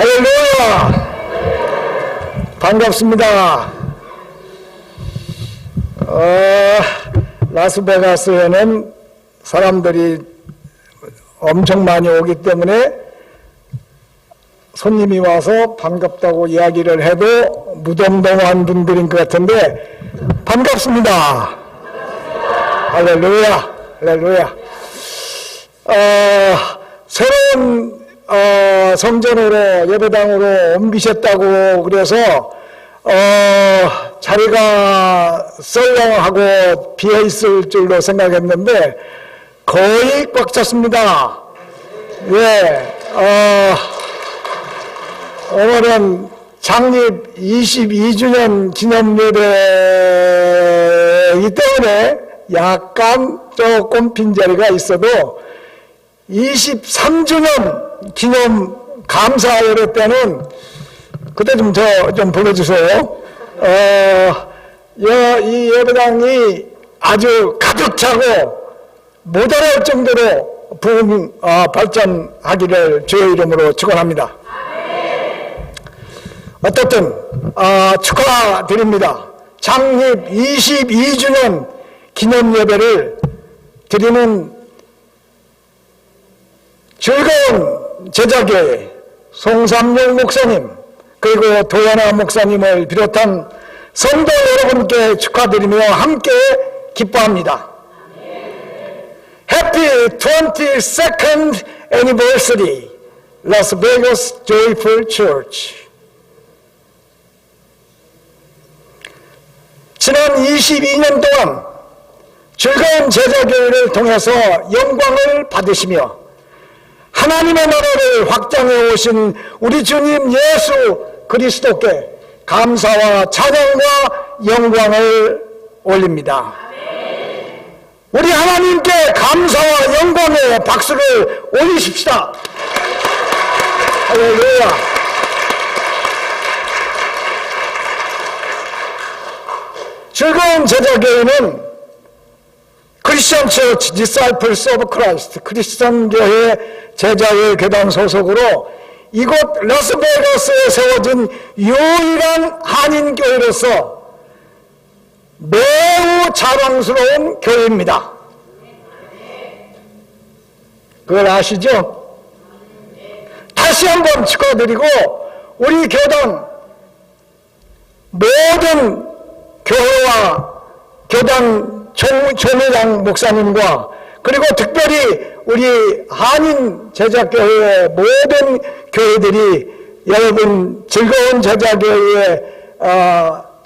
할렐루야! 반갑습니다. 라스베가스에는 사람들이 엄청 많이 오기 때문에 손님이 와서 반갑다고 이야기를 해도 무덤덤한 분들인 것 같은데 반갑습니다. 할렐루야, 할렐루야. 새로운 성전으로 예배당으로 옮기셨다고 그래서 자리가 썰렁하고 비어있을 줄로 생각했는데 거의 꽉 찼습니다. 예, 오늘은 창립 22주년 기념 예배이기 때문에 약간 조금 빈자리가 있어도 23주년 기념 감사 예배 때는 그때 좀 불러주세요. 이 예배당이 아주 가득 차고 모자랄 정도로 발전하기를 주의 이름으로 축원합니다. 어쨌든 축하드립니다. 창립 22주년 기념 예배를 드리는 즐거운 제자교회 송삼용 목사님 그리고 도연아 목사님을 비롯한 성도 여러분께 축하드리며 함께 기뻐합니다. Happy 22nd Anniversary Las Vegas Joyful Church. 지난 22년 동안 즐거운 제자교회를 통해서 영광을 받으시며 하나님의 나라를 확장해 오신 우리 주님 예수 그리스도께 감사와 찬양과 영광을 올립니다. 우리 하나님께 감사와 영광의 박수를 올리십시다. 할렐루야. 즐거운 제자교회는 크리스천 처치 디사이플스 오브 크라이스트 크리스천 교회 제자의 교단 소속으로 이곳 라스베가스에 세워진 유일한 한인교회로서 매우 자랑스러운 교회입니다. 그걸 아시죠? 다시 한번 축하드리고 우리 교단 모든 교회와 교단 총회장 목사님과 그리고 특별히 우리 한인 제자교회의 모든 교회들이 여러분 즐거운 제자교회의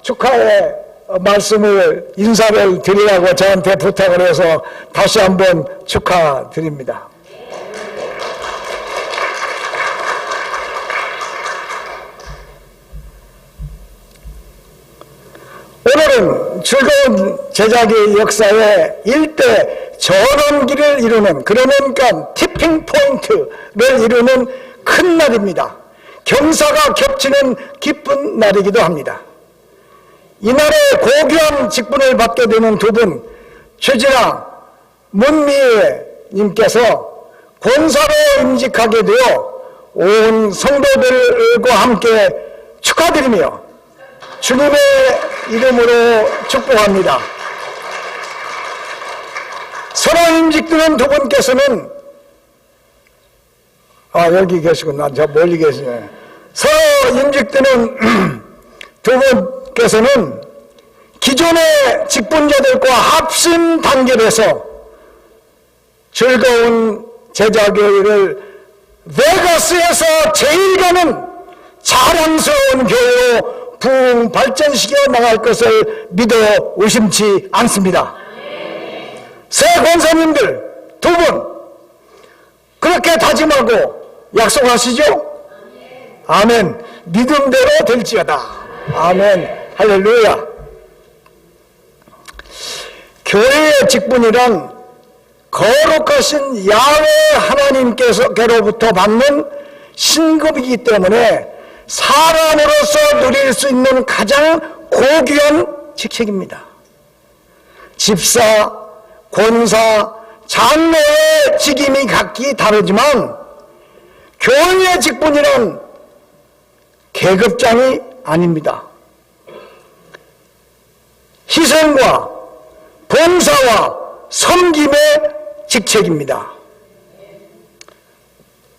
축하의 말씀을 인사를 드리라고 저한테 부탁을 해서 다시 한번 축하드립니다. 오늘은 즐거운 제자교회 역사의 일대 전환기를 이루는 그러니까 티핑 포인트를 이루는 큰 날입니다. 경사가 겹치는 기쁜 날이기도 합니다. 이날에 고귀한 직분을 받게 되는 두 분 최진아, 문미애 님께서 권사로 임직하게 되어 온 성도들과 함께 축하드리며 주님의 이름으로 축복합니다. 서로 임직되는 두 분께서는 여기 계시구나. 저 멀리 계시네. 서로 임직되는 두 분께서는 기존의 직분자들과 합심 단결해서 즐거운 제자교회를 베가스에서 제일 가는 자랑스러운 교회로 부흥 발전시켜 나갈 것을 믿어 의심치 않습니다. 새 권사님들 두 분 그렇게 다짐하고 약속하시죠? 아멘. 믿음대로 될지어다. 아멘. 할렐루야. 교회의 직분이란 거룩하신 야훼 하나님께로부터 받는 신급이기 때문에 사람으로서 누릴 수 있는 가장 고귀한 직책입니다. 집사, 권사, 장로의 직임이 각기 다르지만 교회의 직분이란 계급장이 아닙니다. 희생과 봉사와 섬김의 직책입니다.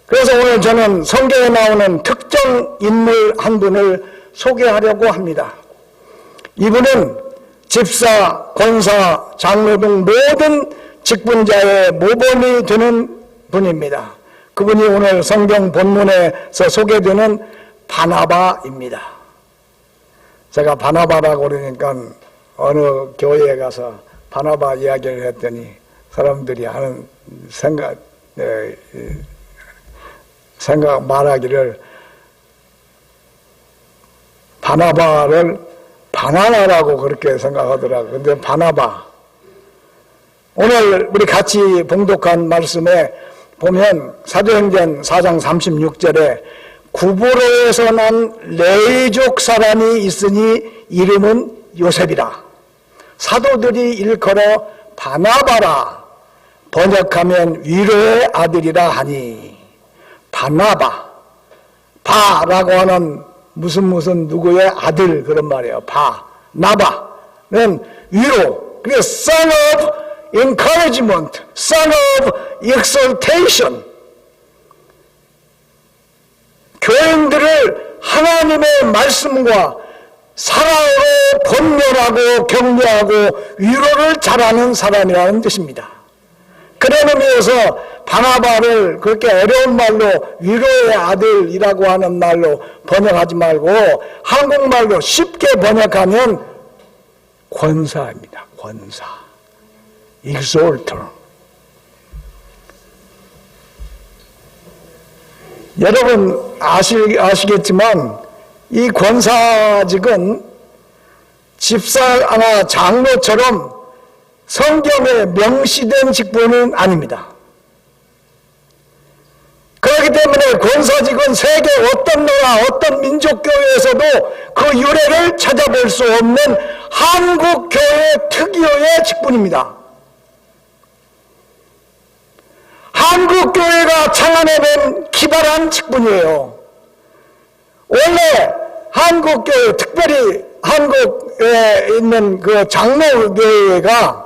그래서 오늘 저는 성경에 나오는 특정 인물 한 분을 소개하려고 합니다. 이분은 집사, 권사, 장로 등 모든 직분자의 모범이 되는 분입니다. 그분이 오늘 성경 본문에서 소개되는 바나바입니다. 제가 바나바라고 그러니까 어느 교회에 가서 바나바 이야기를 했더니 사람들이 하는 생각 말하기를 바나바를 바나나라고 그렇게 생각하더라고요. 근데 바나바. 오늘 우리 같이 봉독한 말씀에 보면 사도행전 4장 36절에 구브로에서 난 레위족 사람이 있으니 이름은 요셉이라. 사도들이 일컬어 바나바라. 번역하면 위로의 아들이라 하니. 바나바. 바라고 하는 무슨 누구의 아들 그런 말이에요. 바나바는 위로. 그게 son of encouragement, son of exaltation. 교인들을 하나님의 말씀과 사랑으로 권면하고 격려하고 위로를 잘하는 사람이라는 뜻입니다. 그런 의미에서 바나바를 그렇게 어려운 말로 위로의 아들이라고 하는 말로 번역하지 말고 한국말로 쉽게 번역하면 권사입니다. 권사. exalter. 여러분 아시겠지만 이 권사직은 집사나 장로처럼 성경에 명시된 직분은 아닙니다. 그렇기 때문에 권사직은 세계 어떤 나라, 어떤 민족교회에서도 그 유래를 찾아볼 수 없는 한국교회 특유의 직분입니다. 한국교회가 창안해낸 기발한 직분이에요. 원래 한국교회, 특별히 한국에 있는 그 장로교회가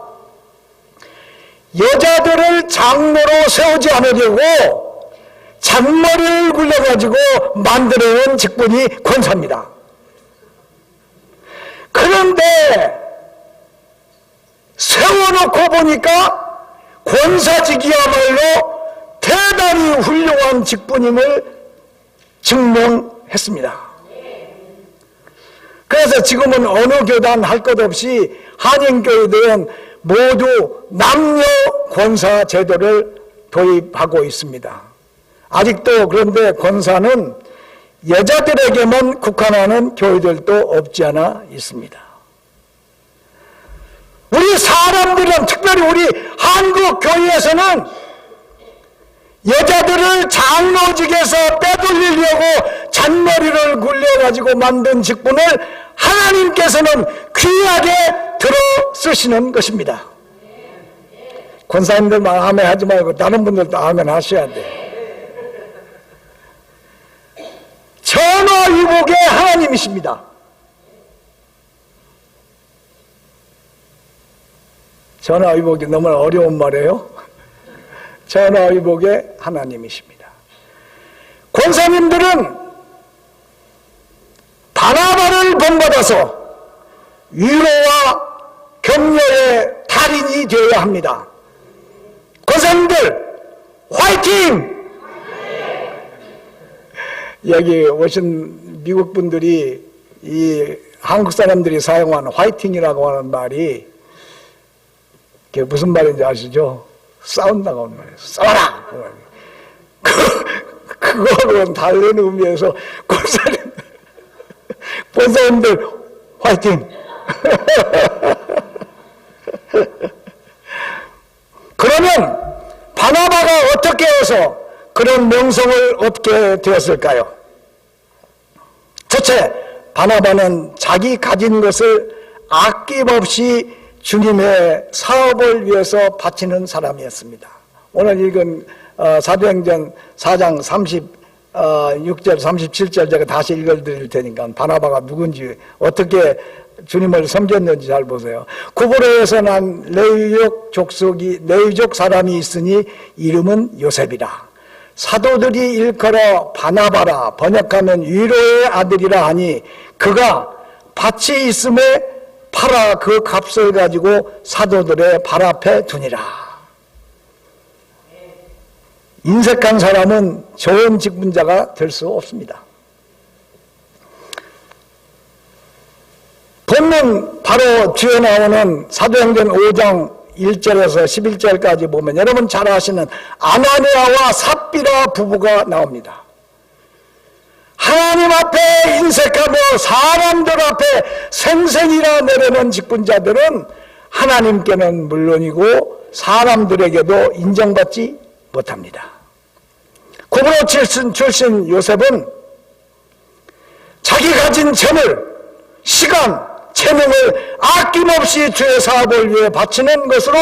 여자들을 장로로 세우지 않으려고 잔머리를 굴려가지고 만들어낸 직분이 권사입니다. 그런데 세워놓고 보니까 권사직이야말로 대단히 훌륭한 직분임을 증명했습니다. 그래서 지금은 어느 교단 할 것 없이 한인교회들은 모두 남녀 권사 제도를 도입하고 있습니다. 아직도 그런데 권사는 여자들에게만 국한하는 교회들도 없지 않아 있습니다. 우리 사람들은, 특별히 우리 한국 교회에서는 여자들을 장로직에서 빼돌리려고 잔머리를 굴려가지고 만든 직분을 하나님께서는 귀하게 들어 쓰시는 것입니다. 권사님들만 아멘 하지 말고 다른 분들도 아멘 하셔야 돼. 전화위복의 하나님이십니다. 전화위복이 너무 어려운 말이에요. 전화위복의 하나님이십니다. 권사님들은 바나바를 본받아서 위로와 격려의 달인이 되어야 합니다. 권사님들 화이팅! 여기 오신 미국 분들이 이 한국 사람들이 사용하는 화이팅이라고 하는 말이 그게 무슨 말인지 아시죠? 싸운다고 하는 말이에요. 싸워라! 그거는 다른 의미에서 권사님들 화이팅! 그러면 바나바가 어떻게 해서 그런 명성을 얻게 되었을까요? 첫째, 바나바는 자기 가진 것을 아낌없이 주님의 사업을 위해서 바치는 사람이었습니다. 오늘 읽은 사도행전 4장 6절 37절 제가 다시 읽어드릴 테니까 바나바가 누군지 어떻게 주님을 섬겼는지 잘 보세요. 구브로에서 난 레위족 사람이 있으니 이름은 요셉이라. 사도들이 일컬어 바나바라 번역하면 위로의 아들이라 하니 그가 밭이 있음에 팔아 그 값을 가지고 사도들의 발 앞에 두니라. 인색한 사람은 좋은 직분자가 될 수 없습니다. 본문 바로 뒤에 나오는 사도행전 5장 1절에서 11절까지 보면 여러분 잘 아시는 아나니아와 삽비라 부부가 나옵니다. 하나님 앞에 인색하며 사람들 앞에 생생이라 내려는 직분자들은 하나님께는 물론이고 사람들에게도 인정받지 못합니다. 구브로 출신 요셉은 자기 가진 재물, 시간, 재능을 아낌없이 주의 사업을 위해 바치는 것으로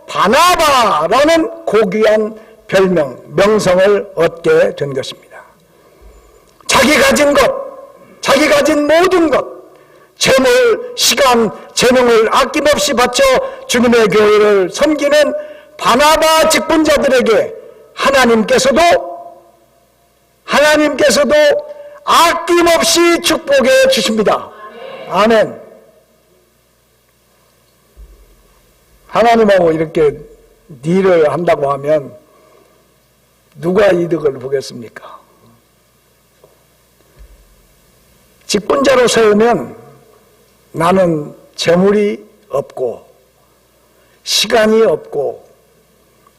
바나바라는 고귀한 별명, 명성을 얻게 된 것입니다. 자기 가진 것, 자기 가진 모든 것, 재물, 시간, 재능을 아낌없이 바쳐 주님의 교회를 섬기는 바나바 직분자들에게 하나님께서도 아낌없이 축복해 주십니다. 아멘. 하나님하고 이렇게 딜을 한다고 하면 누가 이득을 보겠습니까? 직분자로 세우면 나는 재물이 없고 시간이 없고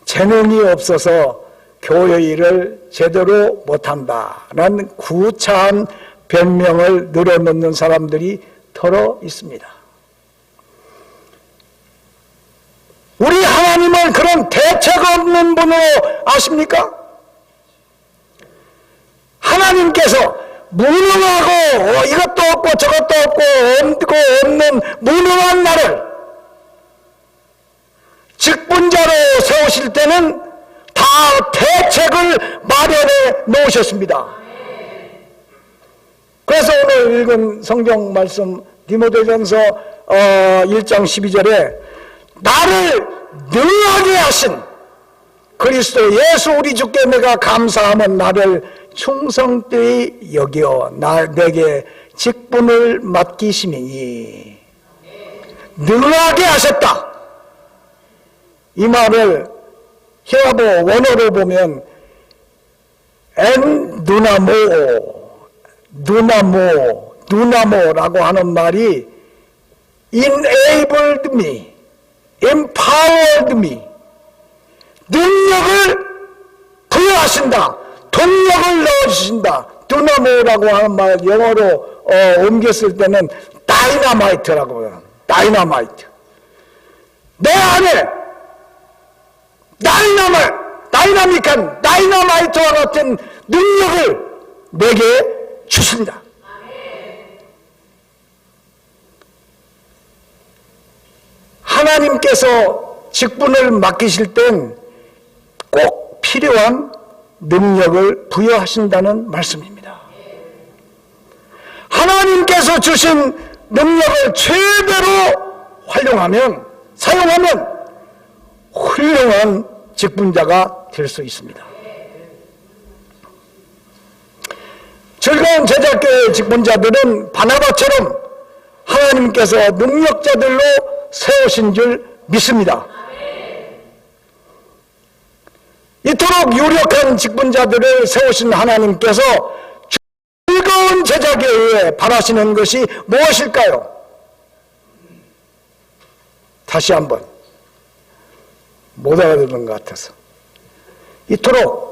재능이 없어서 교회 일을 제대로 못한다라는 구차한 변명을 늘어놓는 사람들이 더러 있습니다. 우리 하나님을 그런 대책 없는 분으로 아십니까? 하나님께서 무능하고 이것도 없고 저것도 없고 없는 무능한 나를 직분자로 세우실 때는 다 대책을 마련해 놓으셨습니다. 그래서 오늘 읽은 성경 말씀 디모데전서 1장 12절에 나를 능하게 하신 그리스도 예수 우리 주께 내가 감사하면 나를 충성되이 여겨 내게 직분을 맡기시니 능하게 하셨다. 이 말을 히브리어 원어로 보면 누나모라고 하는 말이 enabled me, empowered me, 능력을 부여하신다, 동력을 넣어주신다. 누나모라고 하는 말 영어로 옮겼을 때는 다이너마이트라고 해요. 다이너마이트. 내 안에 다이나믹한 다이너마이트와 같은 능력을 내게 주신다. 하나님께서 직분을 맡기실 땐 꼭 필요한 능력을 부여하신다는 말씀입니다. 하나님께서 주신 능력을 최대로 사용하면 훌륭한 직분자가 될 수 있습니다. 즐거운 제자교회 직분자들은 바나바처럼 하나님께서 능력자들로 세우신 줄 믿습니다. 이토록 유력한 직분자들을 세우신 하나님께서 즐거운 제자교회에 바라시는 것이 무엇일까요? 다시 한번 못 알아듣는 것 같아서. 이토록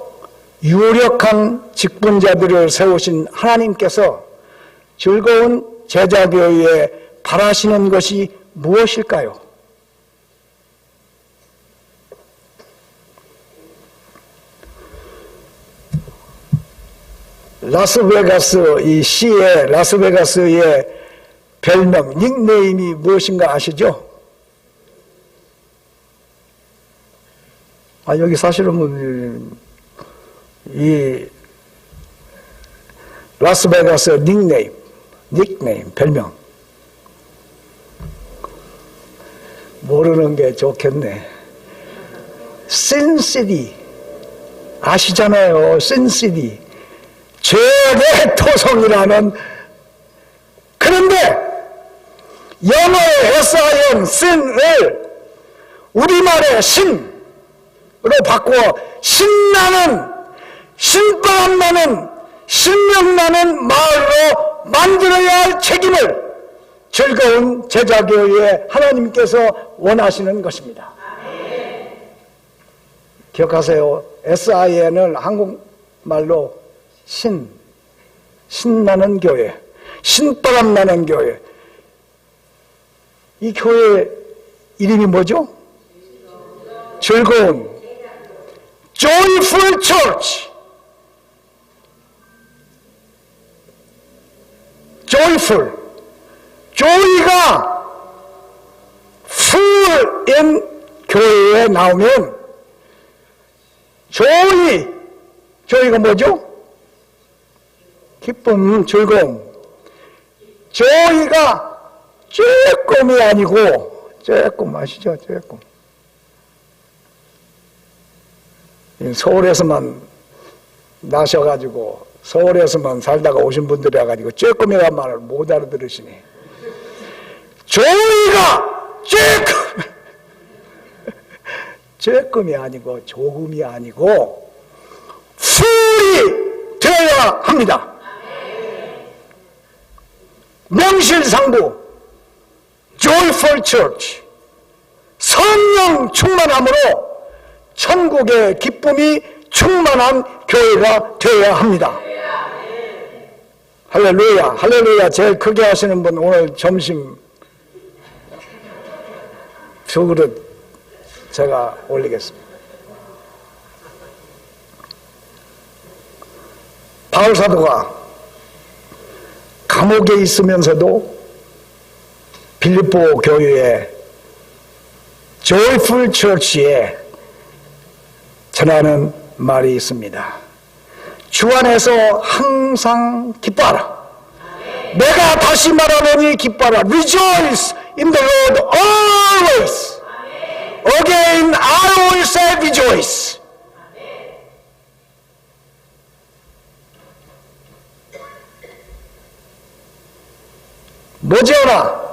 유력한 직분자들을 세우신 하나님께서 즐거운 제자교회에 바라시는 것이 무엇일까요? 라스베가스 이 시의 라스베가스의 별명 닉네임이 무엇인가 아시죠? 여기 사실은 이 라스베가스 닉네임, 별명. 모르는 게 좋겠네. 신시티. 아시잖아요. 신시티. 죄의 토성이라는. 그런데 영어의 SIN, 신을 우리말의 신으로 바꾸어 신나는, 신바람 나는, 신명 나는 마을로 만들어야 할 책임을 즐거운 제자교회에 하나님께서 원하시는 것입니다. 기억하세요. SIN을 한국말로 신나는 교회, 신바람 나는 교회. 이 교회 이름이 뭐죠? 즐거운 Joyful Church. Joyful. joy가 full in 교회에 나오면 joy가 뭐죠? 기쁨, 즐거움. joy가 조금이 아니고 조금 아시죠? 조금. 서울에서만 나셔가지고 서울에서만 살다가 오신 분들이 와가지고 조금이라는 말을 못 알아들으시네. 조이가 조금이 아니고 조금이 아니고 풀이 되어야 합니다. 명실상부 Joyful Church, 성령 충만함으로 천국의 기쁨이 충만한 교회가 되어야 합니다. 할렐루야, 할렐루야. 제일 크게 하시는 분 오늘 점심 두 그릇 제가 올리겠습니다. 바울 사도가 감옥에 있으면서도 빌립보 교회에 Joyful Church에 전하는 말이 있습니다. 주 안에서 항상 기뻐하라. 내가 다시 말하노니 기뻐하라. Rejoice in the Lord always. Again I will say rejoice. 뭐지어라?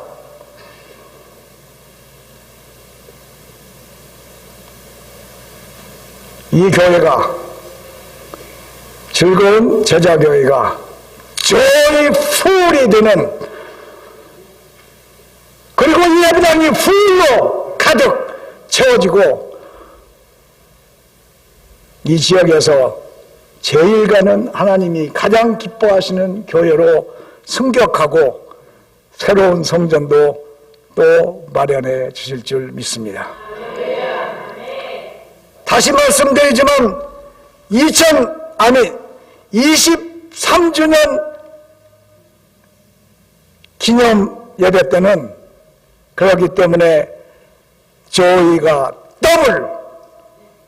이 교회가 즐거운 제자교회가 joyful이 되는, 그리고 이 예배당이 풀로 가득 채워지고 이 지역에서 제일 가는 하나님이 가장 기뻐하시는 교회로 승격하고 새로운 성전도 또 마련해 주실 줄 믿습니다. 다시 말씀드리지만 23주년 기념 예배 때는 그렇기 때문에 조이가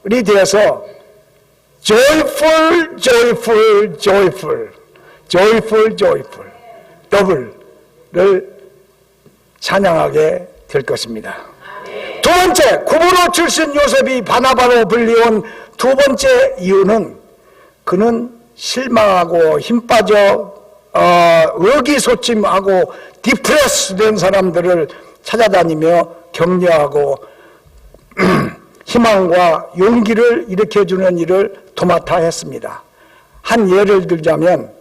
더블이 되어서 joyful, joyful, joyful, joyful, joyful, 더블을 찬양하게 될 것입니다. 두 번째, 구브로 출신 요셉이 바나바로 불리운 두 번째 이유는 그는 실망하고 힘 빠져 의기소침하고 디프레스 된 사람들을 찾아다니며 격려하고 희망과 용기를 일으켜주는 일을 도맡아 했습니다. 한 예를 들자면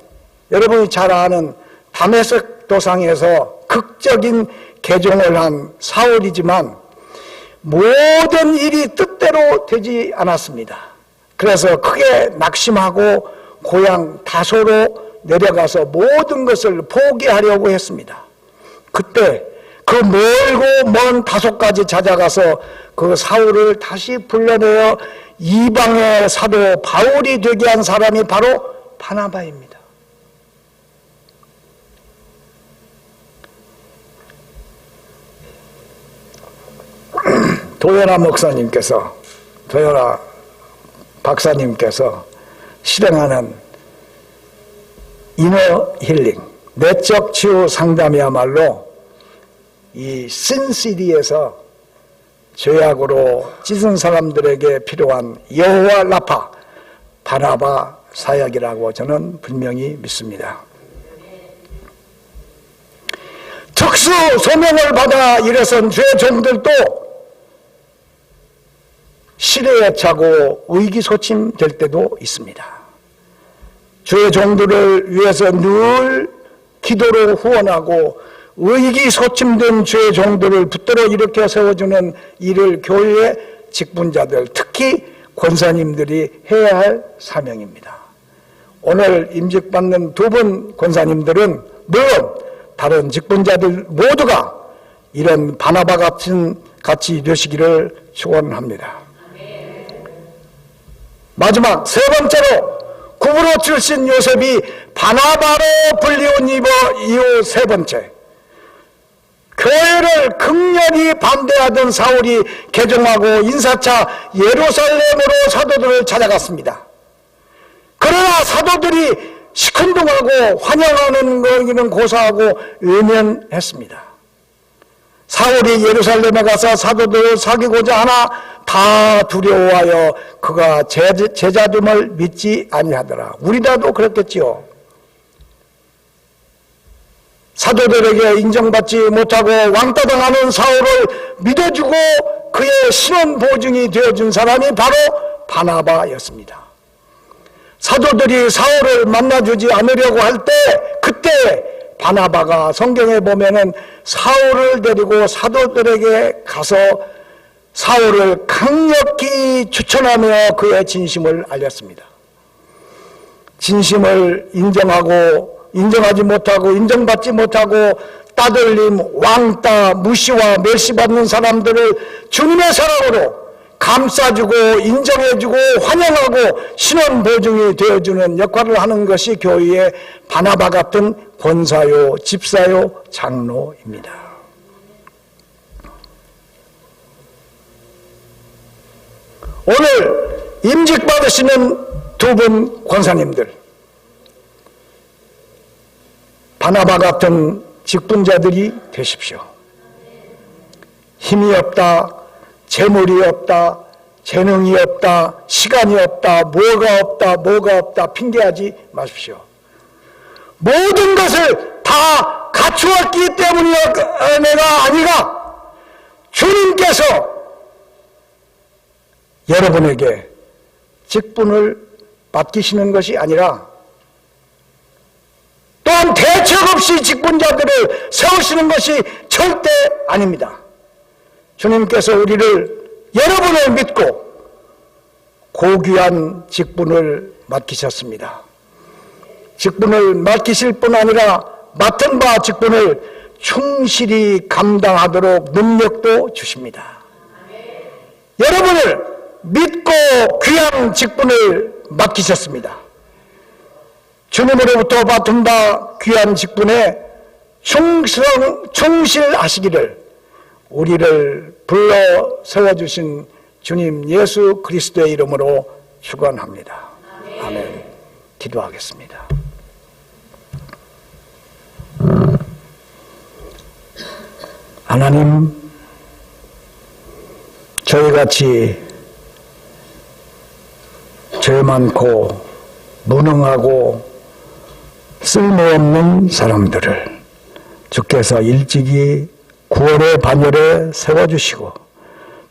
여러분이 잘 아는 다메섹 도상에서 극적인 개종을 한 사울이지만 모든 일이 뜻대로 되지 않았습니다. 그래서 크게 낙심하고 고향 다소로 내려가서 모든 것을 포기하려고 했습니다. 그때 그 멀고 먼 다소까지 찾아가서 그 사울을 다시 불러내어 이방의 사도 바울이 되게 한 사람이 바로 바나바입니다. 도연아 목사님께서, 도연아 박사님께서 실행하는 이너 힐링, 내적 치유 상담이야말로 이 신시리에서 죄악으로 찢은 사람들에게 필요한 여호와 라파, 바나바 사역이라고 저는 분명히 믿습니다. 특수 소명을 받아 일어선 죄 종들도 시대에 차고 의기소침될 때도 있습니다. 죄 종들을 위해서 늘 기도로 후원하고 의기소침된 죄 종들을 붙들어 일으켜 세워주는 일을 교회의 직분자들, 특히 권사님들이 해야 할 사명입니다. 오늘 임직받는 두 분 권사님들은 물론 다른 직분자들 모두가 이런 바나바 같이 되시기를 축원합니다. 마지막 세 번째로 구브로 출신 요셉이 바나바로 불리운 이유 세 번째, 교회를 극렬히 반대하던 사울이 개종하고 인사차 예루살렘으로 사도들을 찾아갔습니다. 그러나 사도들이 시큰둥하고 환영하는 거기는 고사하고 외면했습니다. 사울이 예루살렘에 가서 사도들을 사귀고자 하나 다 두려워하여 그가 제자됨을 믿지 아니하더라. 우리나라도 그랬겠지요. 사도들에게 인정받지 못하고 왕따당하는 사울을 믿어주고 그의 신원 보증이 되어준 사람이 바로 바나바였습니다. 사도들이 사울을 만나주지 않으려고 할 때, 그때 바나바가 성경에 보면은 사울을 데리고 사도들에게 가서 사울을 강력히 추천하며 그의 진심을 알렸습니다. 진심을 인정하지 못하고 인정받지 못하고 따돌림, 왕따, 무시와 멸시받는 사람들을 주님의 사랑으로 감싸주고 인정해주고 환영하고 신원 보증이 되어주는 역할을 하는 것이 교회의 바나바 같은 권사요, 집사요, 장로입니다. 오늘 임직받으시는 두 분 권사님들, 바나바 같은 직분자들이 되십시오. 힘이 없다, 재물이 없다, 재능이 없다, 시간이 없다, 뭐가 없다 핑계하지 마십시오. 모든 것을 다 갖추었기 때문이가 아니라 주님께서 여러분에게 직분을 맡기시는 것이 아니라 또한 대책 없이 직분자들을 세우시는 것이 절대 아닙니다. 주님께서 우리를, 여러분을 믿고 고귀한 직분을 맡기셨습니다. 직분을 맡기실 뿐 아니라 맡은 바 직분을 충실히 감당하도록 능력도 주십니다. 여러분을 믿고 귀한 직분을 맡기셨습니다. 주님으로부터 맡은 바 귀한 직분에 충실하시기를 우리를 불러 세워주신 주님 예수 그리스도의 이름으로 축원합니다. 아멘. 기도하겠습니다. 하나님, 저희같이 죄 많고 무능하고 쓸모없는 사람들을 주께서 일찍이 구원의 반열에 세워주시고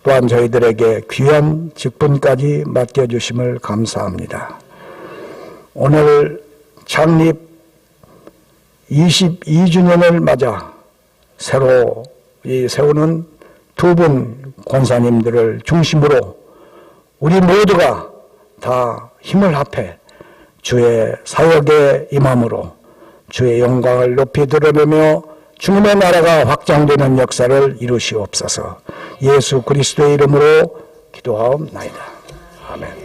또한 저희들에게 귀한 직분까지 맡겨주심을 감사합니다. 오늘 창립 22주년을 맞아 새로 세우는 두 분 권사님들을 중심으로 우리 모두가 다 힘을 합해 주의 사역에 임함으로 주의 영광을 높이 드러내며 주님의 나라가 확장되는 역사를 이루시옵소서. 예수 그리스도의 이름으로 기도하옵나이다. 아멘.